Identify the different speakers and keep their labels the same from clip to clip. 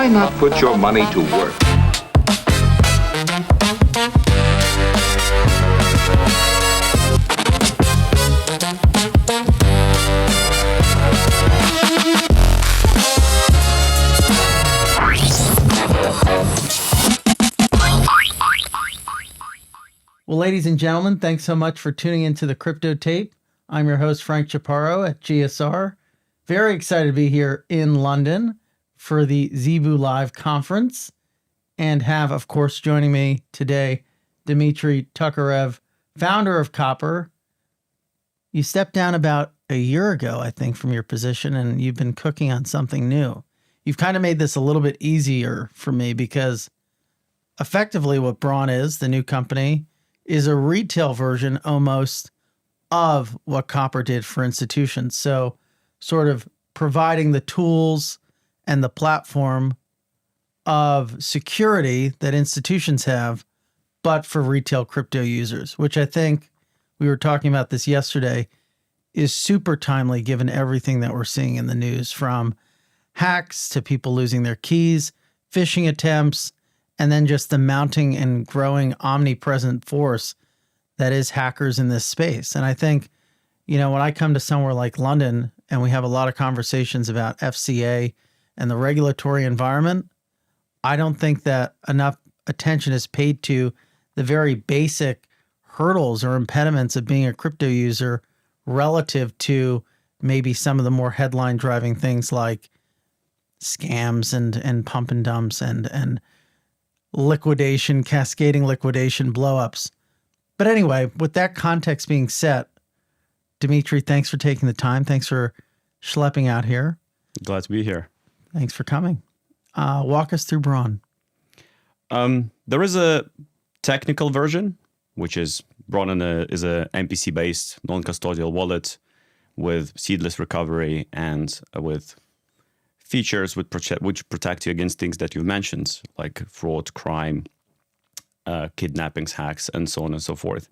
Speaker 1: why not put your money to work?
Speaker 2: Well, ladies and gentlemen, thanks so much for tuning into the Crypto Tape. I'm your host, Frank Chaparro at GSR. Very excited to be here in London for the Zebu Live conference and have, of course, joining me today, Dmitry Tokarev, founder of Copper. You stepped down about a year ago, I think, from your position, and you've been cooking on something new. You've kind of made this a little bit easier for me because effectively what Bron is, the new company, is a retail version almost of what Copper did for institutions. So sort of providing the tools and the platform of security that institutions have, but for retail crypto users, which I think we were talking about this yesterday, is super timely given everything that we're seeing in the news, from hacks to people losing their keys, phishing attempts, and then just the mounting and growing omnipresent force that is hackers in this space. And I think, you know, when I come to somewhere like London and we have a lot of conversations about FCA and the regulatory environment, I don't think that enough attention is paid to the very basic hurdles or impediments of being a crypto user relative to maybe some of the more headline driving things like scams and pump and dumps and liquidation, cascading liquidation, blowups. But anyway, with that context being set, Dmitry, thanks for taking the time. Thanks for schlepping out here.
Speaker 3: Glad to be here.
Speaker 2: Thanks for coming. Walk us through Bron.
Speaker 3: There is a technical version, which is Bron is a MPC-based non-custodial wallet with seedless recovery and with features which protect you against things that you've mentioned, like fraud, crime, kidnappings, hacks, and so on and so forth.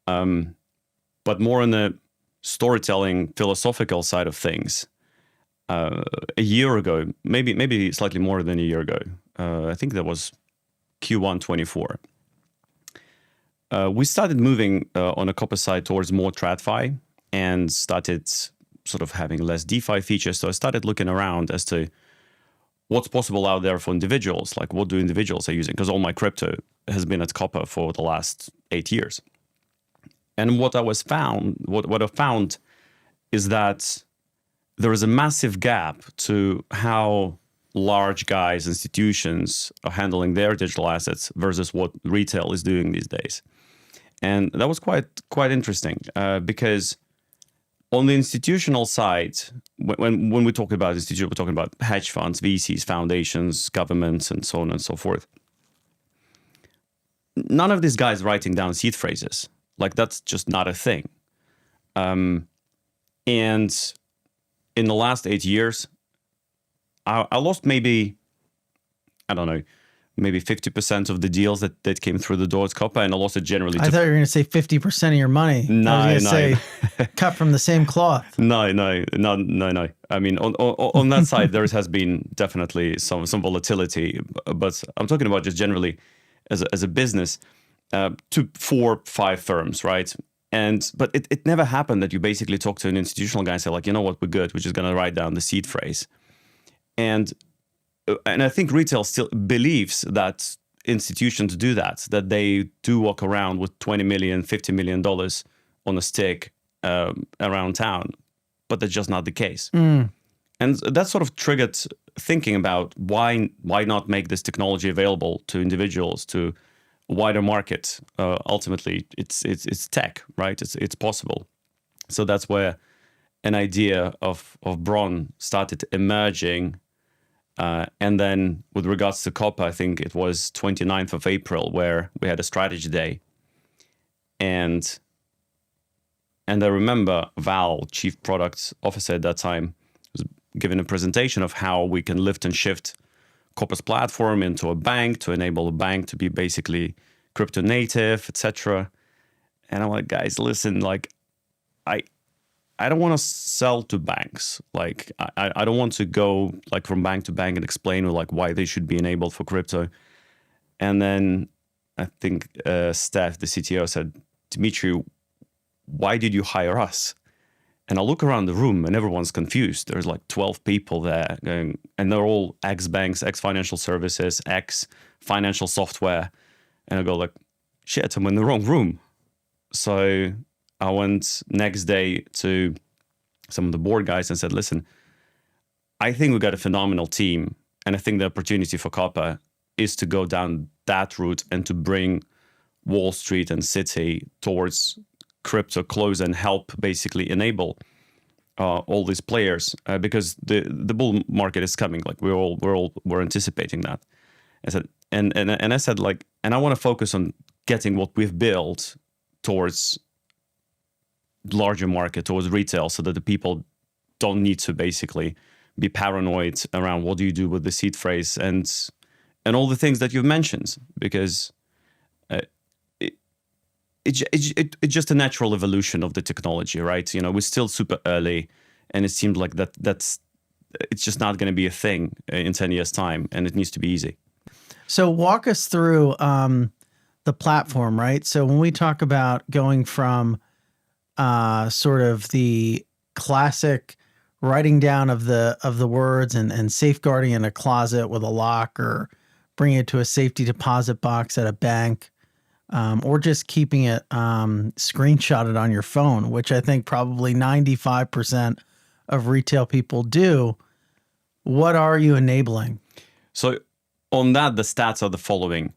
Speaker 3: But more on the storytelling, philosophical side of things. A year ago, maybe slightly more than a year ago, I think that was Q1 24. We started moving on a Copper side towards more TradFi and started sort of having less DeFi features. So I started looking around as to what's possible out there for individuals, like what do individuals are using? Because all my crypto has been at Copper for the last 8 years. And what I found is that there is a massive gap to how large guys, institutions are handling their digital assets versus what retail is doing these days. And that was quite interesting because on the institutional side, when we talk about institutions, we're talking about hedge funds, VCs, foundations, governments, and so on and so forth. None of these guys writing down seed phrases. Like, that's just not a thing. And in the last 8 years, I lost maybe 50% of the deals that came through the door at Copper, and I lost it generally.
Speaker 2: I thought you were going to say 50% of your money.
Speaker 3: No.
Speaker 2: I was going to say cut from the same cloth.
Speaker 3: No. I mean, on that side, there has been definitely some volatility, but I'm talking about just generally as a business, 2, 4, 5 firms, right? But it never happened that you basically talk to an institutional guy and say, like, you know what, we're good. We're just going to write down the seed phrase. And I think retail still believes that institutions do that they do walk around with $20 million, $50 million on a stick around town, but that's just not the case. And that sort of triggered thinking about why not make this technology available to individuals, to a wider market. Ultimately, it's tech, right? It's possible. So that's where an idea of Bron started emerging. And then with regards to Copper, I think it was 29th of April where we had a strategy day. And I remember Val, Chief Product Officer at that time, was giving a presentation of how we can lift and shift Copper's platform into a bank to enable a bank to be basically crypto native, etc. And I'm like, guys, listen, like I I don't want to sell to banks. Like I don't want to go like from bank to bank and explain like why they should be enabled for crypto. And then I think Steph, the CTO, said, Dmitry, why did you hire us? And I look around the room and everyone's confused. There's like 12 people there going, and they're all ex-banks, ex-financial services, ex-financial software. And I go like, shit, I'm in the wrong room. So I went next day to some of the board guys and said, listen, I think we got a phenomenal team. And I think the opportunity for Copper is to go down that route and to bring Wall Street and City towards crypto close and help basically enable all these players because the bull market is coming. Like we're anticipating that. I said, and I said like, and I want to focus on getting what we've built towards larger market, towards retail, so that the people don't need to basically be paranoid around what do you do with the seed phrase and all the things that you've mentioned, because it's just a natural evolution of the technology, right? You know, we're still super early, and it seems like it's just not going to be a thing in 10 years' time, and it needs to be easy.
Speaker 2: So walk us through the platform, right? So when we talk about going from sort of the classic writing down of the words and safeguarding in a closet with a lock, or bringing it to a safety deposit box at a bank, or just keeping it screenshotted on your phone, which I think probably 95% of retail people do. What are you enabling?
Speaker 3: So on that, the stats are the following.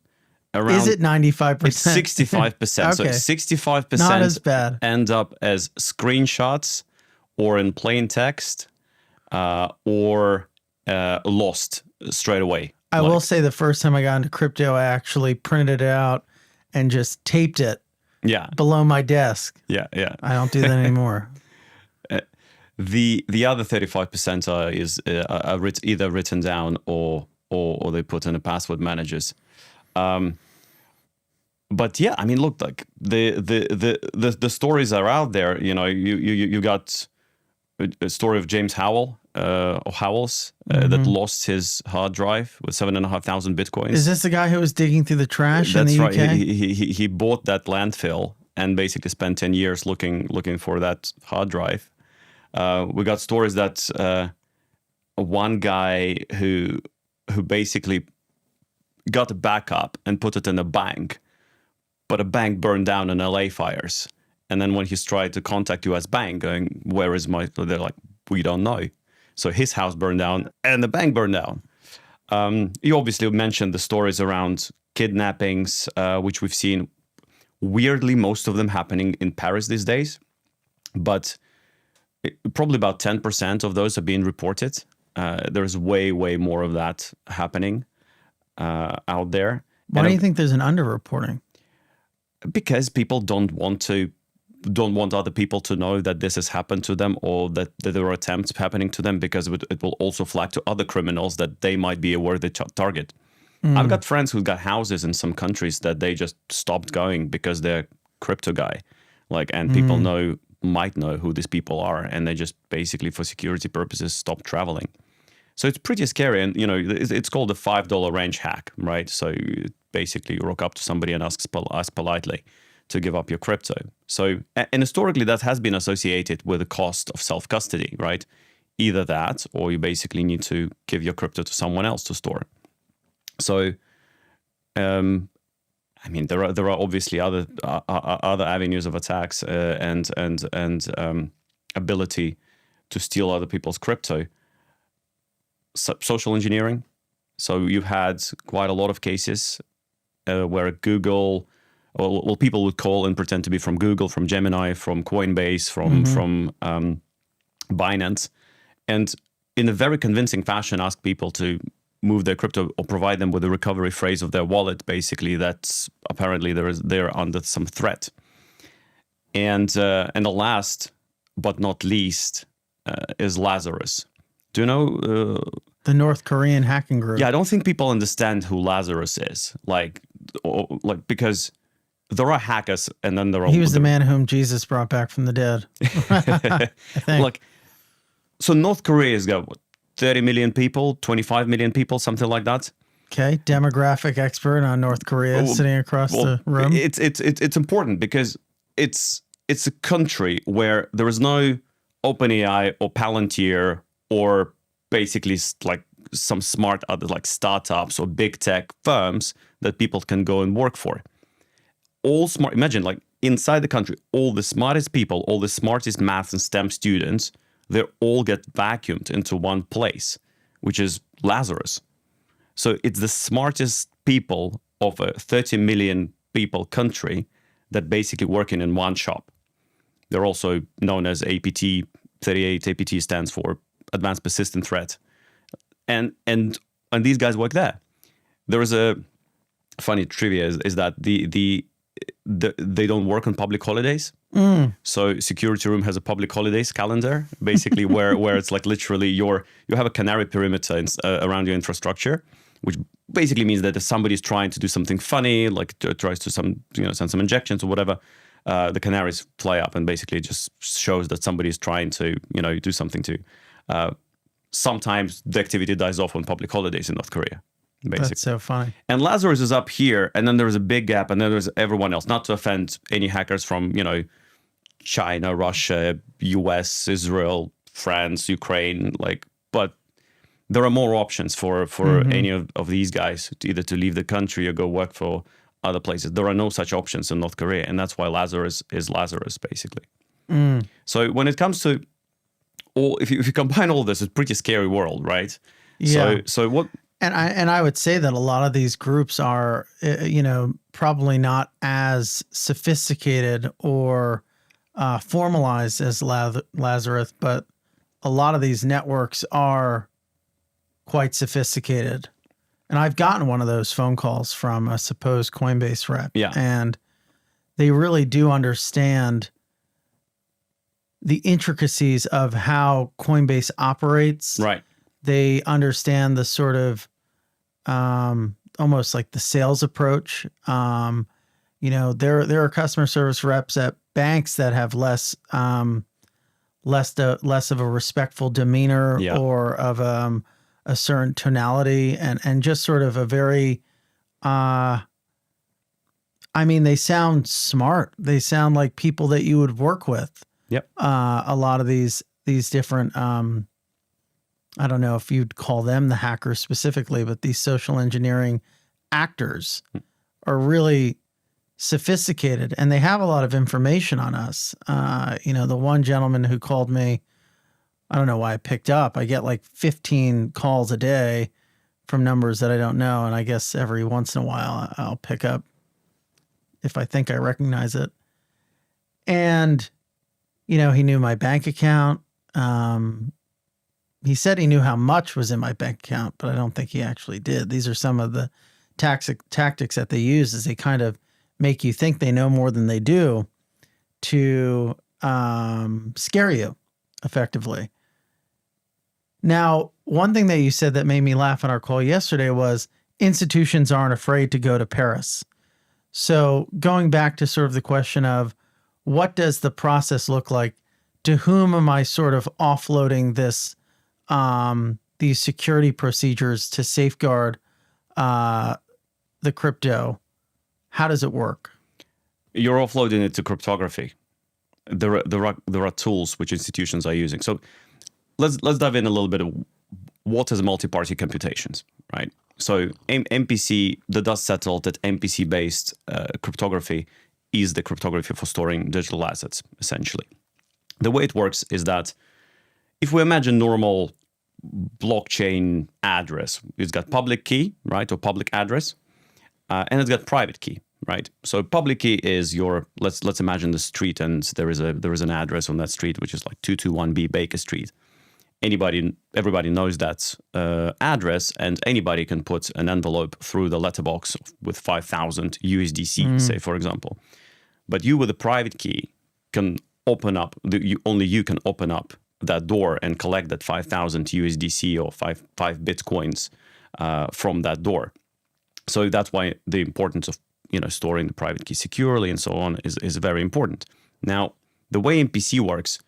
Speaker 2: Is it 95%?
Speaker 3: It's 65%.
Speaker 2: Okay.
Speaker 3: So 65%
Speaker 2: Not as bad.
Speaker 3: end up as screenshots or in plain text or lost straight away.
Speaker 2: I will say the first time I got into crypto, I actually printed it out and just taped it below my desk.
Speaker 3: Yeah.
Speaker 2: I don't do that anymore.
Speaker 3: The other 35% is either written down or they put in the password managers. But yeah, I mean, look, like the stories are out there. You know, you got a story of James Howell or Howells that lost his hard drive with 7,500 bitcoins.
Speaker 2: Is this the guy who was digging through the trash in the UK?
Speaker 3: That's right. He bought that landfill and basically spent 10 years looking for that hard drive. We got stories that one guy who basically got a backup and put it in a bank, but a bank burned down in LA fires. And then when he's tried to contact US Bank going, where is my, they're like, we don't know. So his house burned down and the bank burned down. You obviously mentioned the stories around kidnappings, which we've seen, weirdly, most of them happening in Paris these days. But probably about 10% of those are being reported. There's way more of that happening out there.
Speaker 2: Why do you think there's an underreporting?
Speaker 3: Because people don't want other people to know that this has happened to them, or that there are attempts happening to them, because it will also flag to other criminals that they might be a worthy target. I've got friends who got houses in some countries that they just stopped going because they're crypto guy, and people might know who these people are, and they just basically for security purposes stop traveling. So it's pretty scary, and it's called the $5 range hack, right? So basically you rock up to somebody and ask politely to give up your crypto. So, and historically that has been associated with the cost of self-custody, right? Either that, or you basically need to give your crypto to someone else to store. So, I mean, there are obviously other avenues of attacks and ability to steal other people's crypto. Social engineering. So you've had quite a lot of cases where Google, well, people would call and pretend to be from Google, from Gemini, from Coinbase, from Binance, and in a very convincing fashion ask people to move their crypto or provide them with a recovery phrase of their wallet, basically, that's apparently they're under some threat. And the last but not least is Lazarus. Do you know
Speaker 2: the North Korean hacking group?
Speaker 3: Yeah, I don't think people understand who Lazarus is. Because there are hackers, and then there are.
Speaker 2: He was the man whom Jesus brought back from the dead. I think.
Speaker 3: Like, so North Korea's got what, 30 million people, 25 million people, something like that.
Speaker 2: Okay, demographic expert on North Korea sitting across the room.
Speaker 3: It's important because it's a country where there is no OpenAI or Palantir or basically like some smart other like startups or big tech firms that people can go and work for. All smart. Imagine like inside the country, all the smartest people, all the smartest math and STEM students, they all get vacuumed into one place, which is Lazarus. So it's the smartest people of a 30 million people country that basically working in one shop. They're also known as APT 38. APT stands for Advanced Persistent Threat. And these guys work there. There is a funny trivia is that they don't work on public holidays. So security room has a public holidays calendar, basically where it's like literally you have a canary perimeter around your infrastructure, which basically means that if somebody's trying to do something funny, like tries to send some injections or whatever, the canaries fly up and basically just shows that somebody's trying to do something to. Sometimes the activity dies off on public holidays in North Korea. Basically.
Speaker 2: That's so funny.
Speaker 3: And Lazarus is up here, and then there's a big gap, and then there's everyone else. Not to offend any hackers from China, Russia, US, Israel, France, Ukraine, but there are more options for any of these guys either to leave the country or go work for other places. There are no such options in North Korea, and that's why Lazarus is Lazarus, basically. So when it comes to if you combine all this, it's a pretty scary world, right?
Speaker 2: Yeah.
Speaker 3: So what?
Speaker 2: And I would say that a lot of these groups are, probably not as sophisticated or formalized as Lazarus, but a lot of these networks are quite sophisticated. And I've gotten one of those phone calls from a supposed Coinbase rep.
Speaker 3: Yeah.
Speaker 2: And they really do understand the intricacies of how Coinbase operates.
Speaker 3: Right.
Speaker 2: They understand the sort of almost like the sales approach. There are customer service reps at banks that have less of a respectful demeanor or of a certain tonality and just sort of a very they sound smart. They sound like people that you would work with.
Speaker 3: Yep.
Speaker 2: A lot of these different I don't know if you'd call them the hackers specifically, but these social engineering actors are really sophisticated and they have a lot of information on us. The one gentleman who called me, I don't know why I picked up. I get like 15 calls a day from numbers that I don't know. And I guess every once in a while I'll pick up if I think I recognize it. And, he knew my bank account. He said he knew how much was in my bank account, but I don't think he actually did. These are some of the tactics that they use is they kind of make you think they know more than they do to scare you effectively. Now, one thing that you said that made me laugh on our call yesterday was institutions aren't afraid to go to Paris. So going back to sort of the question of what does the process look like? To whom am I sort of offloading this these security procedures to safeguard the crypto? How does it work?
Speaker 3: You're offloading it to cryptography. There are tools which institutions are using. So let's dive in a little bit of what is multi-party computations, right? So MPC, the dust settled that MPC-based cryptography is the cryptography for storing digital assets, essentially. The way it works is that if we imagine normal blockchain address, it's got public key, right, or public address, and it's got private key, right? So public key is your let's imagine the street, and there is an address on that street which is like 221B Baker Street. Everybody knows that address, and anybody can put an envelope through the letterbox with 5,000 USDC, say for example. But you with a private key can open up only you can open up that door and collect that 5,000 USDC or five Bitcoins from that door. So that's why the importance of storing the private key securely and so on is very important. Now, the way MPC works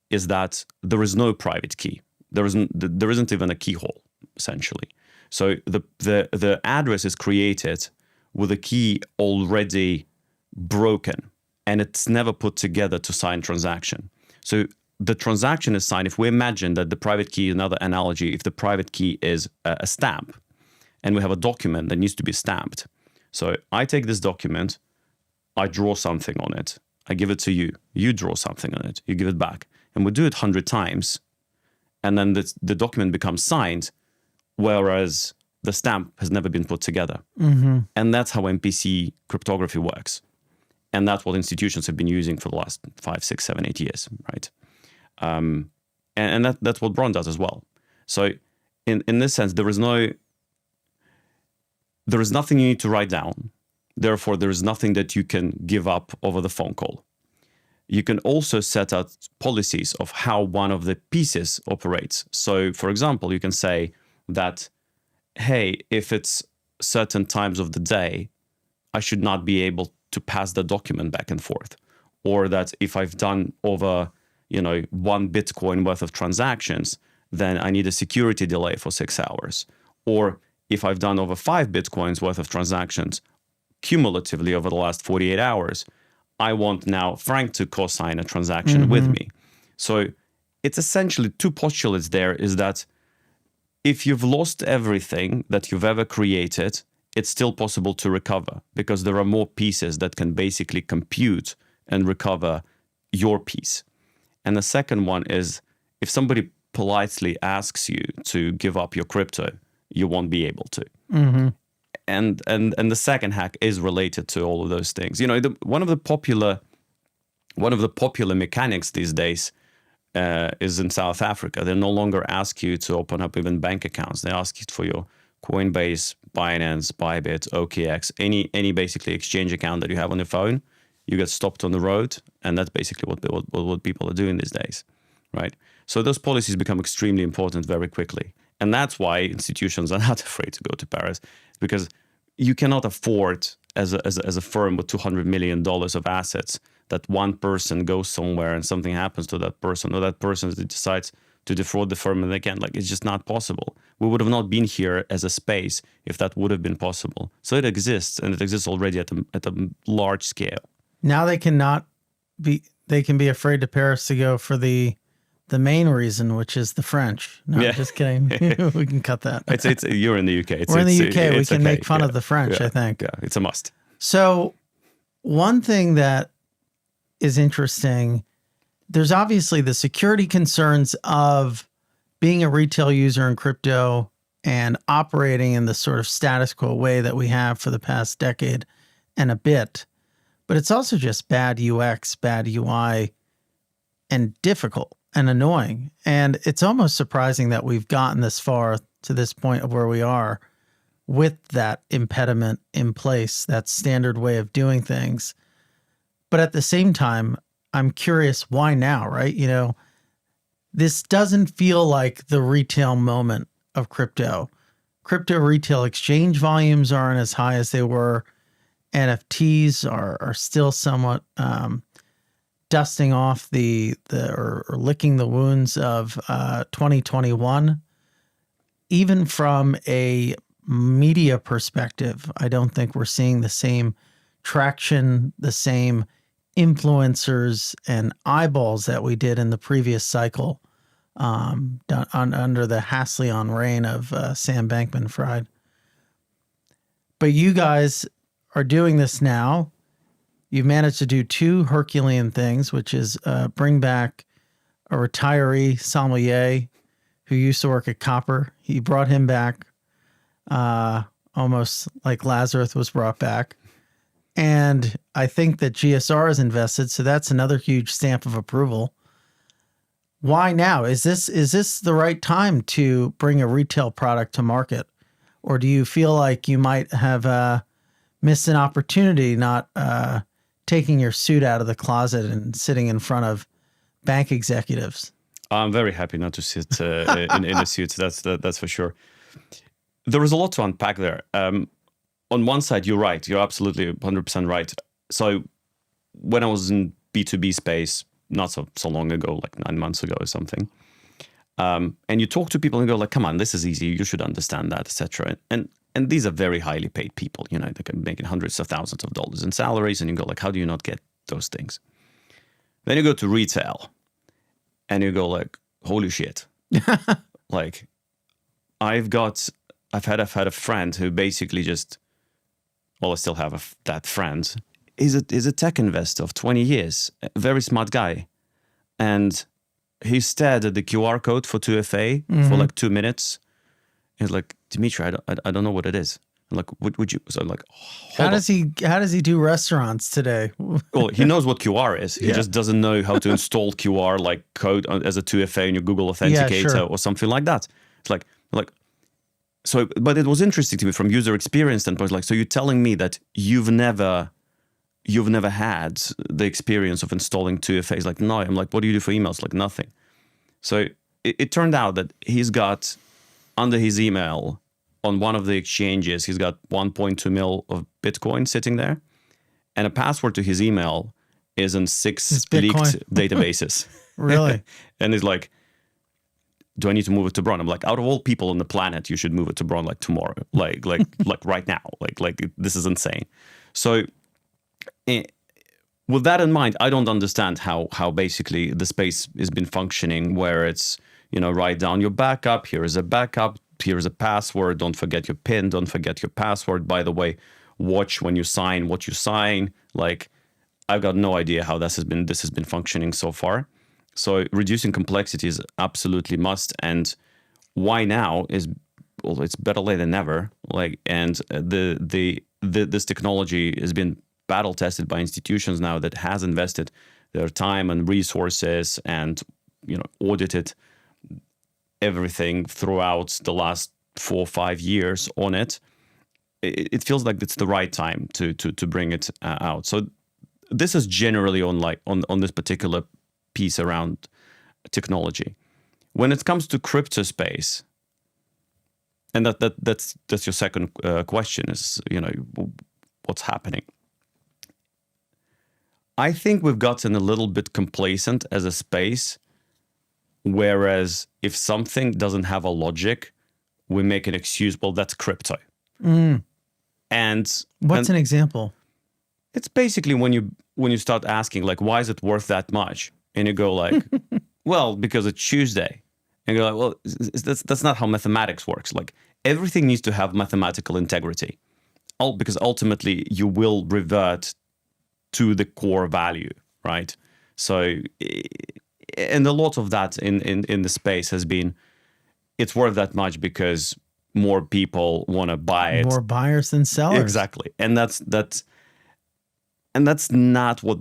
Speaker 3: is that there is no private key. There isn't even a keyhole, essentially. So the address is created with a key already broken, and it's never put together to sign transaction. So the transaction is signed. If we imagine that the private key, another analogy, if the private key is a stamp, and we have a document that needs to be stamped. So I take this document, I draw something on it, I give it to you, you draw something on it, you give it back, and we do it 100 times, and then the document becomes signed, whereas the stamp has never been put together. Mm-hmm. And that's how MPC cryptography works. And that's what institutions have been using for the last 5, 6, 7, 8 years, right? And that's what Bron does as well. So in this sense, there is nothing you need to write down. Therefore, there is nothing that you can give up over the phone call. You can also set out policies of how one of the pieces operates. So, for example, you can say that, hey, if it's certain times of the day, I should not be able to pass the document back and forth. Or that if I've done over, 1 Bitcoin worth of transactions, then I need a security delay for 6 hours. Or if I've done over 5 Bitcoins worth of transactions cumulatively over the last 48 hours, I want now Frank to co-sign a transaction with me. So it's essentially 2 postulates there is that if you've lost everything that you've ever created, it's still possible to recover because there are more pieces that can basically compute and recover your piece. And the second one is if somebody politely asks you to give up your crypto, you won't be able to. Mm-hmm. And the second hack is related to all of those things. One of the popular mechanics these days is in South Africa. They no longer ask you to open up even bank accounts. They ask you for your Coinbase, Binance, Bybit, OKX, any basically exchange account that you have on your phone. You get stopped on the road, and that's basically what people are doing these days, right? So those policies become extremely important very quickly. And that's why institutions are not afraid to go to Paris, because you cannot afford as a firm with $200 million of assets that one person goes somewhere and something happens to that person, or that person decides to defraud the firm and they can't. It's just not possible. We would have not been here as a space if that would have been possible. So it exists, and it exists already at a large scale.
Speaker 2: Now they can be afraid to Paris to go for the main reason, which is the French. No, I'm just kidding. We can cut that.
Speaker 3: It's you're in the UK.
Speaker 2: We're in the UK. We can make fun of the French, I think.
Speaker 3: Yeah, it's a must.
Speaker 2: So one thing that is interesting, there's obviously the security concerns of being a retail user in crypto and operating in the sort of status quo way that we have for the past decade and a bit. But it's also just bad UX, bad UI, and difficult and annoying. And it's almost surprising that we've gotten this far to this point of where we are with that impediment in place, that standard way of doing things. But at the same time, I'm curious, why now, right? This doesn't feel like the retail moment of crypto. Crypto retail exchange volumes aren't as high as they were. NFTs are still somewhat dusting off or licking the wounds of 2021. Even from a media perspective, I don't think we're seeing the same traction, the same influencers and eyeballs that we did in the previous cycle under the Haslion reign of Sam Bankman-Fried. But you guys are doing this now. You've managed to do 2 Herculean things, which is bring back a retiree sommelier who used to work at Copper. He brought him back almost like Lazarus was brought back. And I think that GSR is invested, so that's another huge stamp of approval. Why now? Is this the right time to bring a retail product to market? Or do you feel like you might have missed an opportunity not taking your suit out of the closet and sitting in front of bank executives?
Speaker 3: I'm very happy not to sit in a suit. That's for sure. There is a lot to unpack there. on one side, you're right. You're absolutely 100% right. So when I was in B2B space, not so long ago, like 9 months ago or something, and you talk to people and go like, come on, this is easy. You should understand that, etc. And these are very highly paid people. You know, they can make hundreds of thousands of dollars in salaries. And you go like, how do you not get those things? Then you go to retail and you go like, holy shit. Like I've had a friend who basically just, well, I still have that friend. Is a tech investor of 20 years, a very smart guy. And he stared at the QR code for 2FA for like 2 minutes. He's like, Dmitry, I don't know what it is. I'm like, what would you? So I'm like,
Speaker 2: how does he do restaurants today?
Speaker 3: Well, he knows what QR is. He just doesn't know how to install QR like code as a 2FA in your Google Authenticator or something like that. It's like, so, but it was interesting to me from user experience standpoint. Like, so you're telling me that you've never had the experience of installing 2FA? Like, no. I'm like, what do you do for emails? Like, nothing. So it turned out that he's got under his email on one of the exchanges, he's got 1.2 mil of Bitcoin sitting there, and a password to his email is in 6 leaked databases.
Speaker 2: Really?
Speaker 3: And he's like, do I need to move it to Bron? I'm like, out of all people on the planet, you should move it to Bron like tomorrow, like right now, like this is insane. So with that in mind, I don't understand how basically the space has been functioning, where it's, you know, write down your backup. Here is a backup. Here is a password. Don't forget your PIN. Don't forget your password. By the way, watch when you sign what you sign. Like, I've got no idea how this has been functioning so far. So reducing complexity is absolutely must. And why now is, well, it's better late than never. Like, and this technology has been battle tested by institutions now that has invested their time and resources and, you know, audited everything throughout the last 4 or 5 years on it. It feels like it's the right time to bring it out. So this is generally on this particular piece around technology. When it comes to crypto space, and that's your second question is, you know, what's happening. I think we've gotten a little bit complacent as a space, whereas if something doesn't have a logic, we make an excuse, well, that's crypto. And
Speaker 2: what's an example?
Speaker 3: It's basically when you start asking, like, why is it worth that much? And you go like, well, because it's Tuesday. And you're like, well, that's not how mathematics works. Like, everything needs to have mathematical integrity. Because ultimately you will revert to the core value, right? So, and a lot of that in the space has been, it's worth that much because more people want to buy it.
Speaker 2: More buyers than sellers.
Speaker 3: Exactly. And that's not what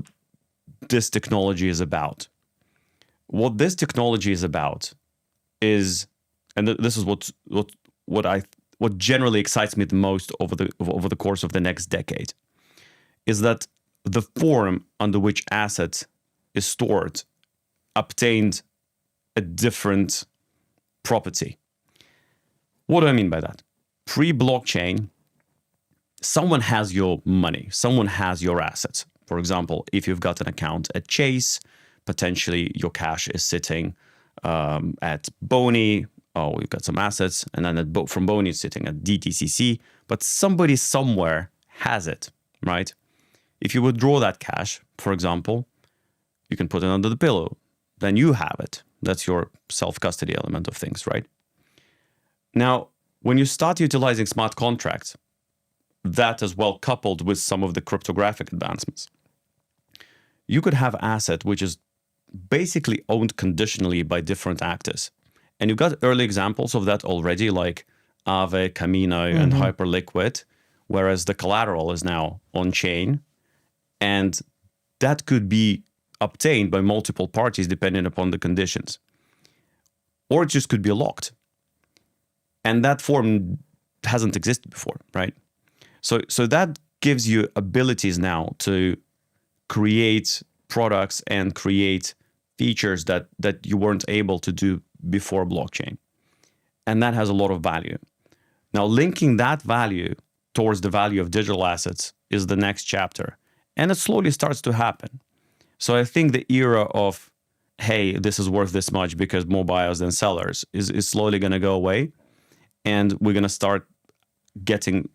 Speaker 3: this technology is about. What this technology is about is, and this is what generally excites me the most over the course of the next decade, is that the form under which asset is stored obtained a different property. What do I mean by that? Pre-blockchain, someone has your money, someone has your assets. For example, if you've got an account at Chase, potentially your cash is sitting at Boney. Oh, we've got some assets, and then from Boney it's sitting at DTCC, but somebody somewhere has it, right? If you withdraw that cash, for example, you can put it under the pillow. Then you have it. That's your self-custody element of things, right? Now, when you start utilizing smart contracts, that as well coupled with some of the cryptographic advancements, you could have asset which is basically owned conditionally by different actors. And you've got early examples of that already, like Aave, Camino, and Hyperliquid, whereas the collateral is now on-chain. And that could be obtained by multiple parties depending upon the conditions. Or it just could be locked. And that form hasn't existed before, right? So that gives you abilities now to create products and create features that you weren't able to do before blockchain. And that has a lot of value. Now, linking that value towards the value of digital assets is the next chapter. And it slowly starts to happen. So I think the era of, hey, this is worth this much because more buyers than sellers is slowly going to go away. And we're going to start getting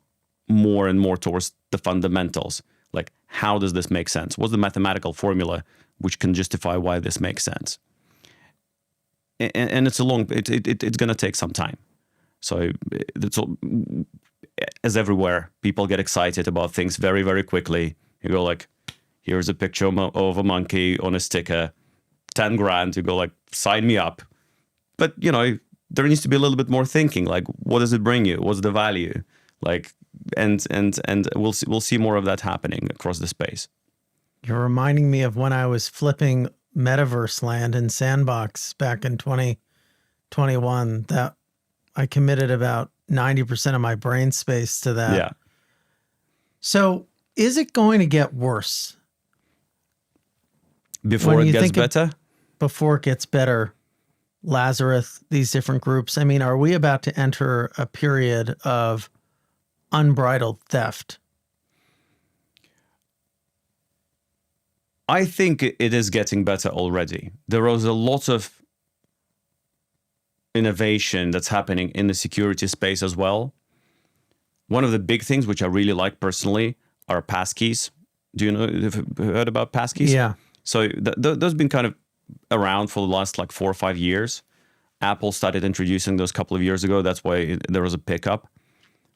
Speaker 3: more and more towards the fundamentals. Like, how does this make sense? What's the mathematical formula which can justify why this makes sense? And it's it's going to take some time. So it's all, as everywhere, people get excited about things very, very quickly. You go like, here's a picture of a monkey on a sticker, 10 grand. You go like, sign me up. But, you know, there needs to be a little bit more thinking. Like, what does it bring you? What's the value? Like, and we'll see more of that happening across the space.
Speaker 2: You're reminding me of when I was flipping metaverse land in Sandbox back in 2021, that I committed about 90% of my brain space to that.
Speaker 3: Yeah.
Speaker 2: So is it going to get worse?
Speaker 3: Before it gets better?
Speaker 2: Before it gets better, Lazarus, these different groups. I mean, are we about to enter a period of unbridled theft?
Speaker 3: I think it is getting better already. There was a lot of innovation that's happening in the security space as well. One of the big things which I really like personally are passkeys. Do you know, have you heard about passkeys?
Speaker 2: Yeah.
Speaker 3: So those have been kind of around for the last like 4 or 5 years. Apple started introducing those a couple of years ago. That's why there was a pickup.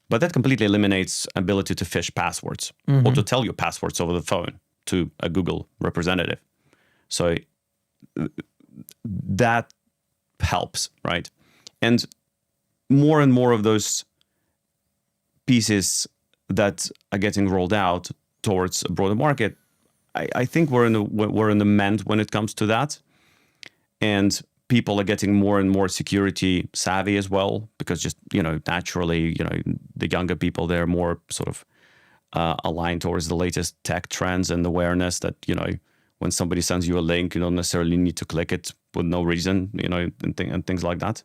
Speaker 3: But that completely eliminates ability to phish passwords or to tell your passwords over the phone to a Google representative. So that helps, right? And more of those pieces that are getting rolled out towards a broader market, I think we're in the mend when it comes to that. And people are getting more and more security savvy as well, because just, you know, naturally, you know, the younger people, they're more sort of aligned towards the latest tech trends and awareness that, you know, when somebody sends you a link, you don't necessarily need to click it with no reason, you know, and things like that.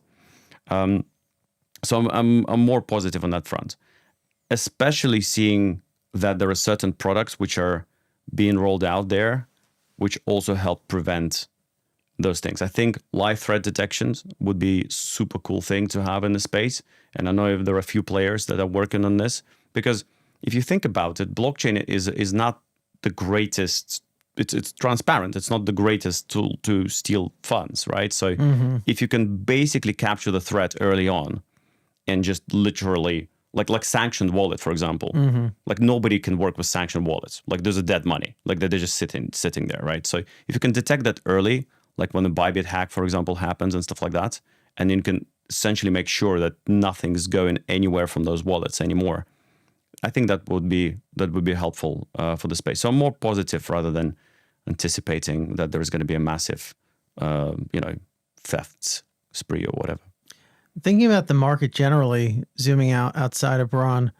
Speaker 3: So I'm more positive on that front, especially seeing that there are certain products which are being rolled out there, which also help prevent those things. I think live threat detections would be super cool thing to have in the space. And I know there are a few players that are working on this, because if you think about it, blockchain is not the greatest. It's transparent. It's not the greatest tool to steal funds, right? So if you can basically capture the threat early on and just literally, like sanctioned wallet, for example, like nobody can work with sanctioned wallets. Like there's a dead money, like they're just sitting there, right? So if you can detect that early, like when the Bybit hack, for example, happens and stuff like that, and you can essentially make sure that nothing's going anywhere from those wallets anymore, I think that would be helpful for the space. So I'm more positive rather than anticipating that there's going to be a massive, theft spree or whatever.
Speaker 2: Thinking about the market generally, zooming out outside of Bron,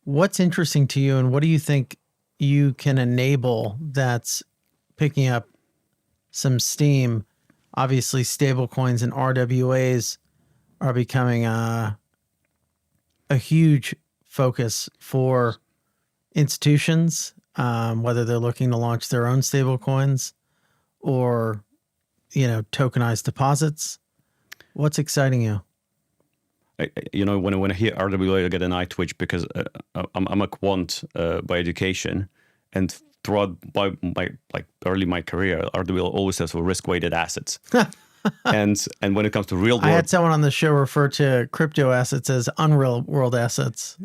Speaker 2: what's interesting to you, and what do you think you can enable that's picking up some steam? Obviously, stablecoins and RWAs are becoming a huge focus for institutions, whether they're looking to launch their own stablecoins or, tokenized deposits. What's exciting you?
Speaker 3: When I hear RWA, I get an eye twitch, because I'm a quant by education, and throughout my career, RWA always says for risk-weighted assets. and when it comes to real world,
Speaker 2: I had someone on the show refer to crypto assets as unreal world assets.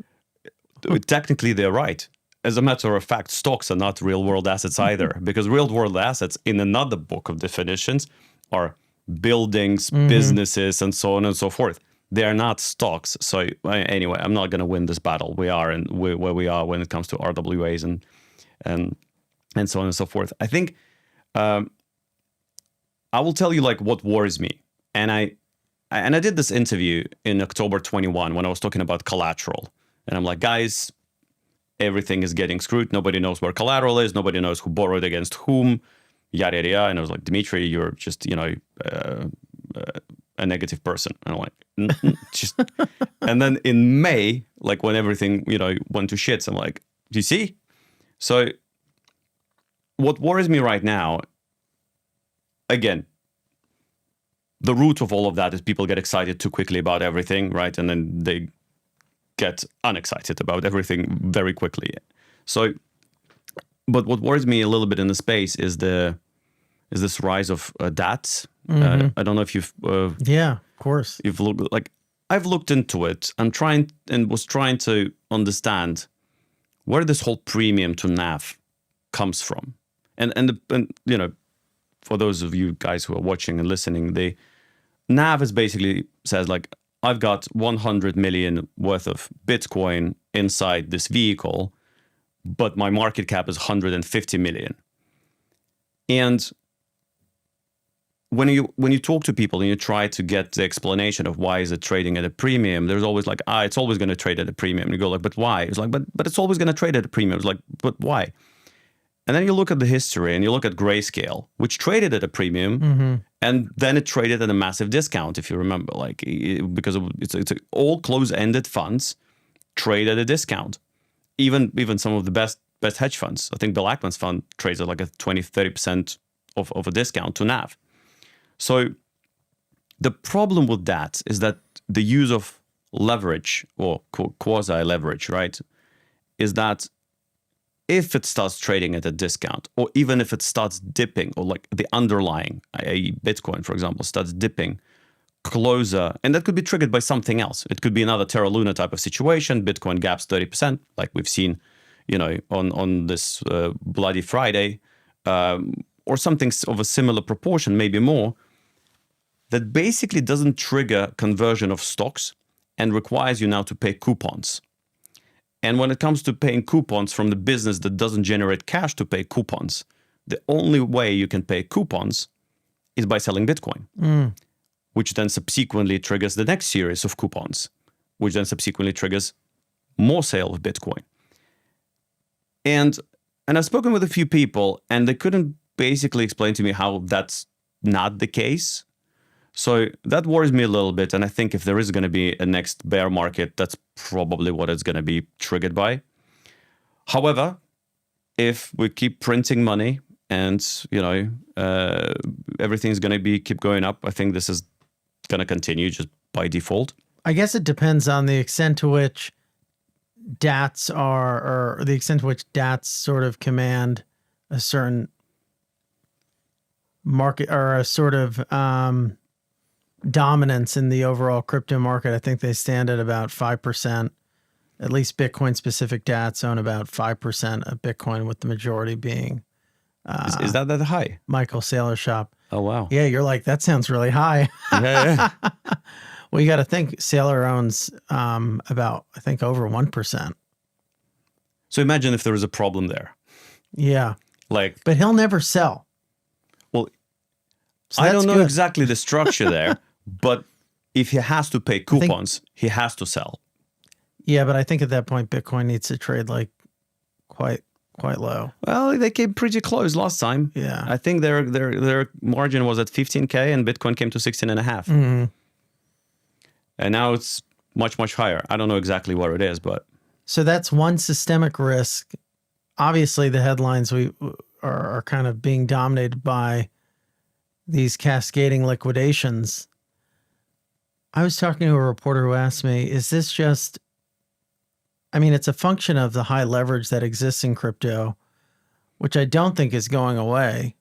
Speaker 3: Technically, they're right. As a matter of fact, stocks are not real world assets either, because real world assets in another book of definitions are buildings, businesses, and so on and so forth. They are not stocks. So anyway, I'm not going to win this battle. We are where we are when it comes to RWAs and so on and so forth. I think I will tell you like what worries me. And I did this interview in October 21 when I was talking about collateral. And I'm like, guys, everything is getting screwed. Nobody knows where collateral is. Nobody knows who borrowed against whom, yada, yada, yada. And I was like, Dmitry, you're just, a negative person. And I'm like, just, and then in May, like when everything, went to shits, I'm like, do you see? So what worries me right now, again, the root of all of that is people get excited too quickly about everything, right? And then they get unexcited about everything very quickly. So, but what worries me a little bit in the space is this rise of DATs. I don't know if you've
Speaker 2: yeah, of course,
Speaker 3: you've looked, like, I've looked into it. Was trying to understand where this whole premium to NAV comes from, and for those of you guys who are watching and listening, the NAV is basically says like, I've got 100 million worth of Bitcoin inside this vehicle, but my market cap is 150 million. And when you talk to people and you try to get the explanation of why is it trading at a premium, there's always like, it's always going to trade at a premium. And you go like, but why? It's like, but it's always going to trade at a premium. It's like, but why? And then you look at the history and you look at Grayscale, which traded at a premium, and then it traded at a massive discount, if you remember, like, because it's all close-ended funds trade at a discount. Even some of the best hedge funds. I think Bill Ackman's fund trades at like a 20-30% of a discount to NAV. So the problem with that is that the use of leverage or quasi-leverage, right, is that if it starts trading at a discount, or even if it starts dipping, or like the underlying, i.e. Bitcoin, for example, starts dipping closer, and that could be triggered by something else. It could be another Terra Luna type of situation. Bitcoin gaps 30%, like we've seen, on this Bloody Friday, or something of a similar proportion, maybe more, that basically doesn't trigger conversion of stocks and requires you now to pay coupons. And when it comes to paying coupons from the business that doesn't generate cash to pay coupons, the only way you can pay coupons is by selling Bitcoin, which then subsequently triggers the next series of coupons, which then subsequently triggers more sale of Bitcoin. And I've spoken with a few people, and they couldn't basically explain to me how that's not the case. So that worries me a little bit. And I think if there is going to be a next bear market, that's probably what it's going to be triggered by. However, if we keep printing money and, everything's going to keep going up, I think this is going to continue just by default.
Speaker 2: I guess it depends on the extent to which DATs or the extent to which DATs sort of command a certain market or a sort of dominance in the overall crypto market. I think they stand at about 5%. At least Bitcoin-specific DATs own about 5% of Bitcoin, with the majority being
Speaker 3: Is that high?
Speaker 2: Michael Saylor Shop.
Speaker 3: Oh, wow.
Speaker 2: Yeah, you're like, that sounds really high.
Speaker 3: Yeah.
Speaker 2: Well, you got to think Saylor owns about, I think, over 1%.
Speaker 3: So imagine if there was a problem there.
Speaker 2: Yeah.
Speaker 3: Like,
Speaker 2: but he'll never sell.
Speaker 3: Well,
Speaker 2: So
Speaker 3: I
Speaker 2: that's
Speaker 3: don't know
Speaker 2: good.
Speaker 3: exactly the structure there, but if he has to pay coupons, he has to sell.
Speaker 2: Yeah, but I think at that point, Bitcoin needs to trade like quite low.
Speaker 3: Well, they came pretty close last time.
Speaker 2: Yeah.
Speaker 3: I think their margin was at 15K and Bitcoin came to 16.5.
Speaker 2: Mm-hmm.
Speaker 3: And now it's much, much higher. I don't know exactly where it is, but.
Speaker 2: So that's one systemic risk. Obviously, the headlines are kind of being dominated by these cascading liquidations. I was talking to a reporter who asked me, is this just, I mean, it's a function of the high leverage that exists in crypto, which I don't think is going away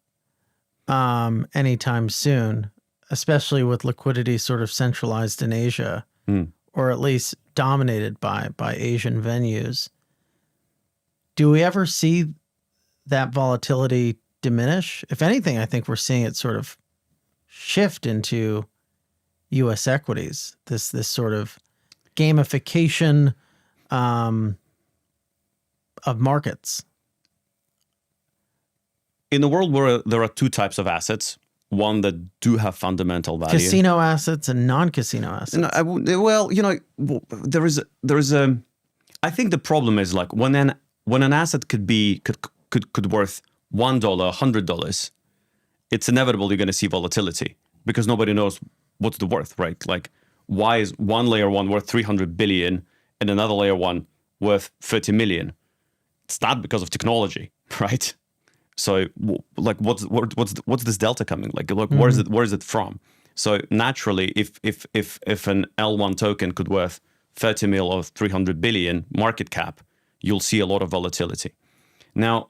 Speaker 2: anytime soon, especially with liquidity sort of centralized in Asia, or at least dominated by Asian venues. Do we ever see that volatility diminish? If anything, I think we're seeing it sort of shift into U.S. equities, this sort of gamification of markets.
Speaker 3: In a world where there are two types of assets, one that do have fundamental value.
Speaker 2: Casino assets and non-casino assets.
Speaker 3: No, there is a. I think the problem is like when an asset could worth $1, $100, it's inevitable you're going to see volatility because nobody knows what's the worth, right? Like why is one layer one worth 300 billion and another layer one worth 30 million? It's not because of technology, right? So like what's this delta coming? Like where is it from? So naturally, if an L1 token could worth 30 mil or 300 billion market cap, you'll see a lot of volatility. Now,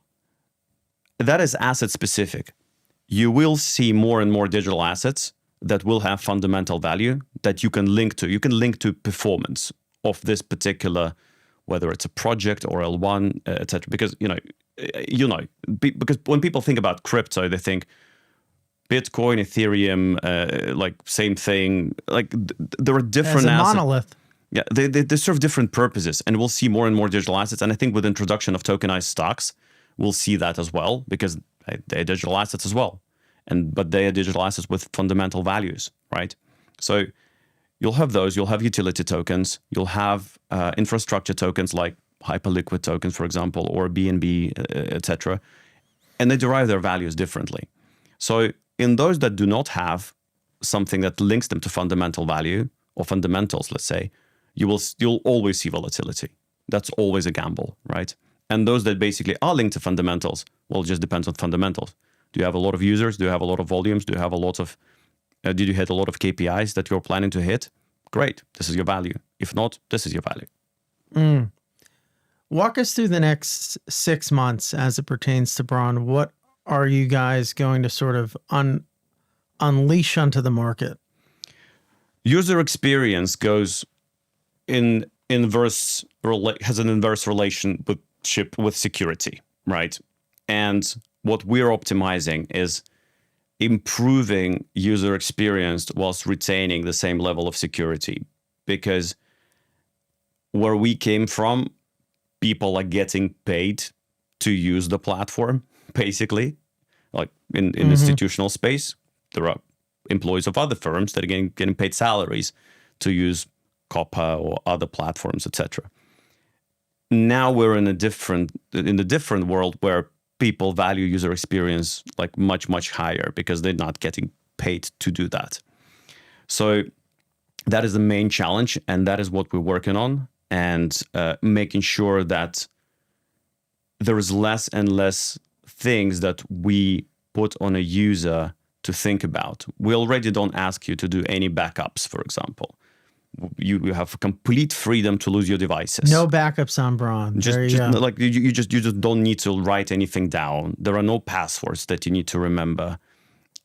Speaker 3: that is asset specific. You will see more and more digital assets that will have fundamental value that you can link to. You can link to performance of this particular, whether it's a project or L1, etc. Because because when people think about crypto, they think Bitcoin, Ethereum, like same thing. Like there are different
Speaker 2: As a
Speaker 3: assets.
Speaker 2: monolith.
Speaker 3: Yeah, they serve different purposes, and we'll see more and more digital assets. And I think with the introduction of tokenized stocks, we'll see that as well, because they're digital assets as well, but they are digital assets with fundamental values, right? So you'll have those. You'll have utility tokens. You'll have infrastructure tokens like hyperliquid tokens, for example, or BNB, etc. And they derive their values differently. So in those that do not have something that links them to fundamental value or fundamentals, let's say, you'll always see volatility. That's always a gamble, right? And those that basically are linked to fundamentals, well, it just depends on fundamentals. Do you have a lot of users? Do you have a lot of volumes? Do you have a lot of, did you hit a lot of KPIs that you're planning to hit? Great, this is your value. If not, this is your value.
Speaker 2: Walk us through the next 6 months as it pertains to Bron. What are you guys going to sort of unleash onto the market?
Speaker 3: User experience goes has an inverse relationship with security, right? And what we're optimizing is improving user experience whilst retaining the same level of security. Because where we came from, people are getting paid to use the platform, basically. Like in institutional space, there are employees of other firms that are getting paid salaries to use Copper or other platforms, etc. Now we're in a different world where people value user experience like much, much higher because they're not getting paid to do that. So that is the main challenge, and that is what we're working on, and making sure that there is less and less things that we put on a user to think about. We already don't ask you to do any backups, for example. You have complete freedom to lose your devices.
Speaker 2: No backups on Bron.
Speaker 3: You just don't need to write anything down. There are no passwords that you need to remember,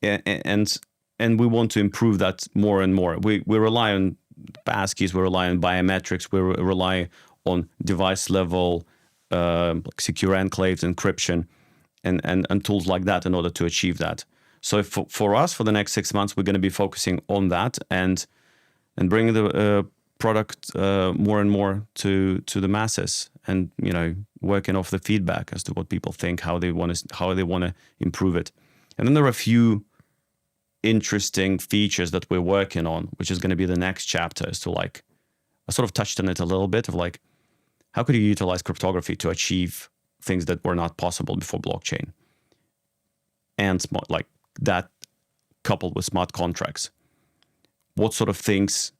Speaker 3: and we want to improve that more and more. We rely on passkeys, we rely on biometrics, we rely on device level secure enclaves, encryption, and tools like that in order to achieve that. So for us, for the next 6 months, we're going to be focusing on that and bringing the product more and more to the masses, and working off the feedback as to what people think, how they want to improve it. And then there are a few interesting features that we're working on, which is going to be the next chapter. As to I sort of touched on it a little bit of how could you utilize cryptography to achieve things that were not possible before blockchain, and that coupled with smart contracts. What sort of things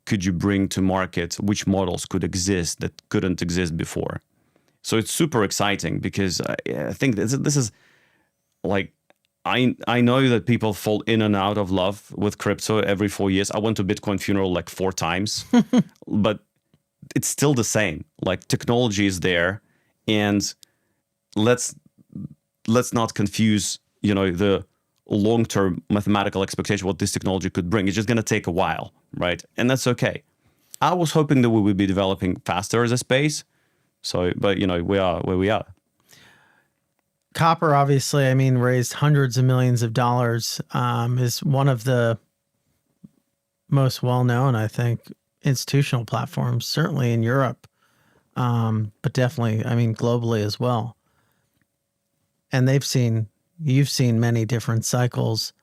Speaker 3: could you bring to market? Which models could exist that couldn't exist before? So it's super exciting, because I think this is I know that people fall in and out of love with crypto every 4 years. I went to Bitcoin funeral 4 times, but it's still the same. Technology is there, and let's not confuse the long-term mathematical expectation what this technology could bring. It's just going to take a while, right? And that's okay. I was hoping that we would be developing faster as a space. But we are where we are.
Speaker 2: Copper, obviously, raised hundreds of millions of dollars, is one of the most well-known, I think, institutional platforms, certainly in Europe, but definitely, globally as well. And you've seen many different cycles.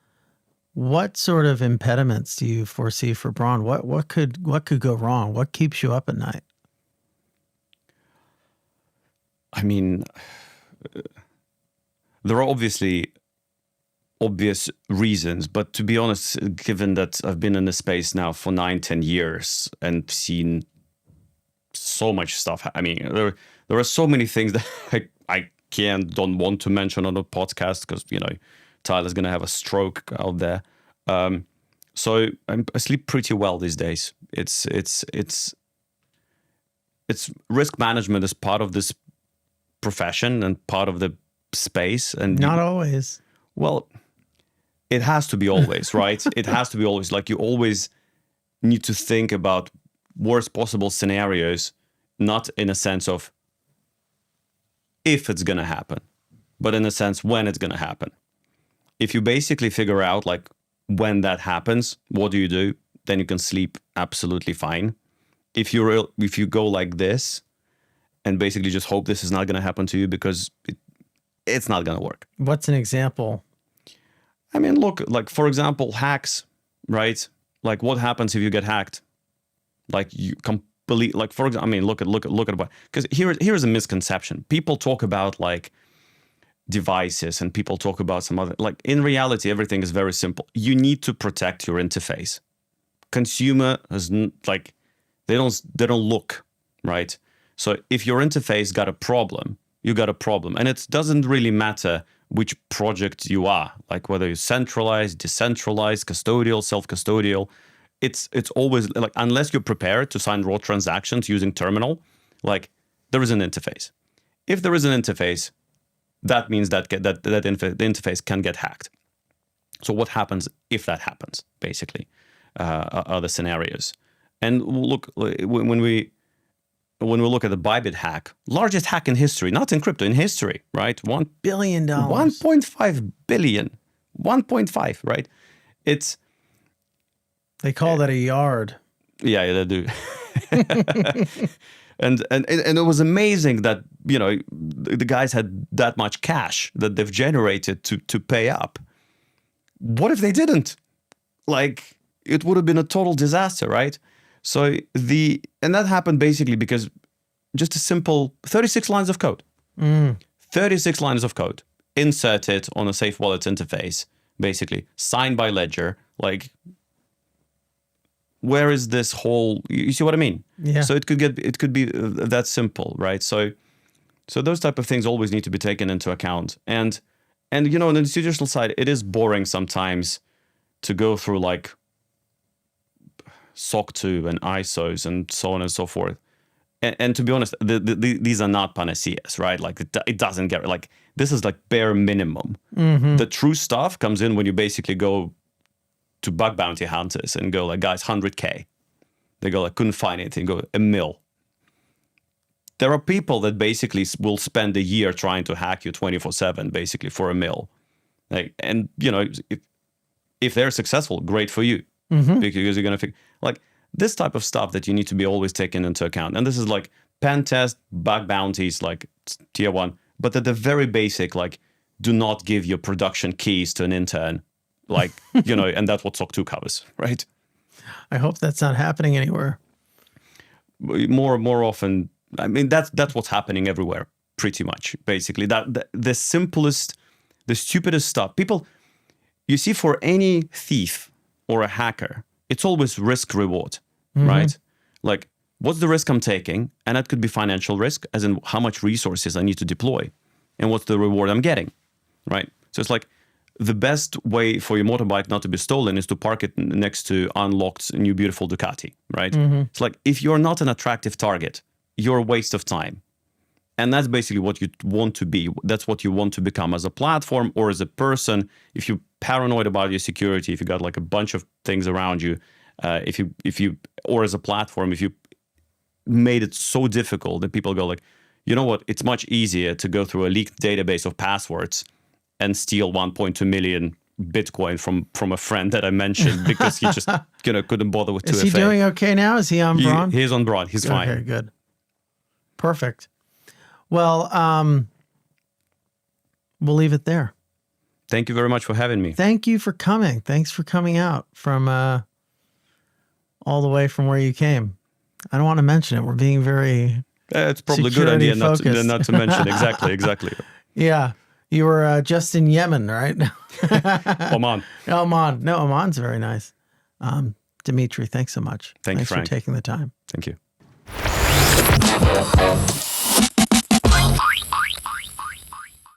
Speaker 2: What sort of impediments do you foresee for Bron? What could go wrong? What keeps you up at night?
Speaker 3: There are obviously obvious reasons. But to be honest, given that I've been in the space now for 9-10 years and seen so much stuff, I mean, there are so many things that I don't want to mention on the podcast because, Tyler's going to have a stroke out there. So I sleep pretty well these days. It's risk management is part of this profession and part of the space. And
Speaker 2: Not always.
Speaker 3: Well, it has to be always, right? It has to be always. Like, you always need to think about worst possible scenarios, not in a sense of if it's going to happen, but in a sense when it's going to happen. If you basically figure out like when that happens, what do? Then you can sleep absolutely fine. If you go like this and basically just hope this is not going to happen to you because it's not going to work.
Speaker 2: What's an example?
Speaker 3: I mean, look, like, for example, hacks, right? Like, what happens if you get hacked? Like, you complete, like, for example, I mean, look at what, because here's a misconception. People talk about like devices and people talk about some other, like, in reality, everything is very simple. You need to protect your interface. Consumer is like, they don't look, right? So if your interface got a problem, you got a problem. And it doesn't really matter which project you are, like whether you're centralized, decentralized, custodial, self-custodial. It's always like, unless you're prepared to sign raw transactions using terminal, like, there is an interface. If there is an interface, that means that the interface can get hacked. So what happens if that happens, basically, are the scenarios. And look, when we look at the Bybit hack, largest hack in history, not in crypto, in history, right?
Speaker 2: $1 billion.
Speaker 3: 1.5 billion. 1.5, right?
Speaker 2: They call that a yard.
Speaker 3: Yeah, they do. and it was amazing that, the guys had that much cash that they've generated to pay up. What if they didn't? Like, it would have been a total disaster, right? So and that happened basically because just a simple 36 lines of code. 36 lines of code inserted on a safe wallet interface, basically signed by ledger. Like, where is this whole, you see what I mean?
Speaker 2: Yeah.
Speaker 3: So it could be that simple, right? So those type of things always need to be taken into account. And on the institutional side, it is boring sometimes to go through like SOC 2 and ISOs and so on and so forth. And to be honest, these are not panaceas, right? Like, it doesn't get, like, this is like bare minimum.
Speaker 2: Mm-hmm.
Speaker 3: The true stuff comes in when you basically go to bug bounty hunters and go like, guys, 100K. They go like, couldn't find anything, go $1 million. There are people that basically will spend a year trying to hack you 24/7, basically, for $1 million. Like, and if they're successful, great for you.
Speaker 2: Mm-hmm.
Speaker 3: Because you're going to figure, like, this type of stuff that you need to be always taken into account. And this is like pen test, bug bounties, like tier 1. But at the very basic, like, do not give your production keys to an intern. Like, and that's what SOC 2 covers, right?
Speaker 2: I hope that's not happening anywhere.
Speaker 3: More often, I mean, that's what's happening everywhere, pretty much, basically. That the simplest, the stupidest stuff. People, you see, for any thief or a hacker, it's always risk reward, right? Like, what's the risk I'm taking? And that could be financial risk, as in how much resources I need to deploy. And what's the reward I'm getting, right? So it's like, the best way for your motorbike not to be stolen is to park it next to unlocked new beautiful Ducati, right? It's like, if you're not an attractive target, you're a waste of time. And that's basically what you want to be. That's what you want to become as a platform or as a person. If you're paranoid about your security, if you got like a bunch of things around you, if you or as a platform, if you made it so difficult that people go like, you know what, it's much easier to go through a leaked database of passwords and steal 1.2 million Bitcoin from a friend that I mentioned because he just couldn't bother with 2FA.
Speaker 2: Is he doing okay now? Is he on Bron?
Speaker 3: He's on Bron. He's fine.
Speaker 2: Okay, good. Perfect. Well, we'll leave it there.
Speaker 3: Thank you very much for having me.
Speaker 2: Thank you for coming. Thanks for coming out from all the way from where you came. I don't want to mention it. We're being very
Speaker 3: it's probably a good idea not to mention. Exactly.
Speaker 2: Yeah. You were just in Yemen, right?
Speaker 3: Oman.
Speaker 2: Oman. No, Oman's very nice. Dmitry, thanks so much.
Speaker 3: Thanks
Speaker 2: for
Speaker 3: Frank.
Speaker 2: taking the time.
Speaker 3: Thank you.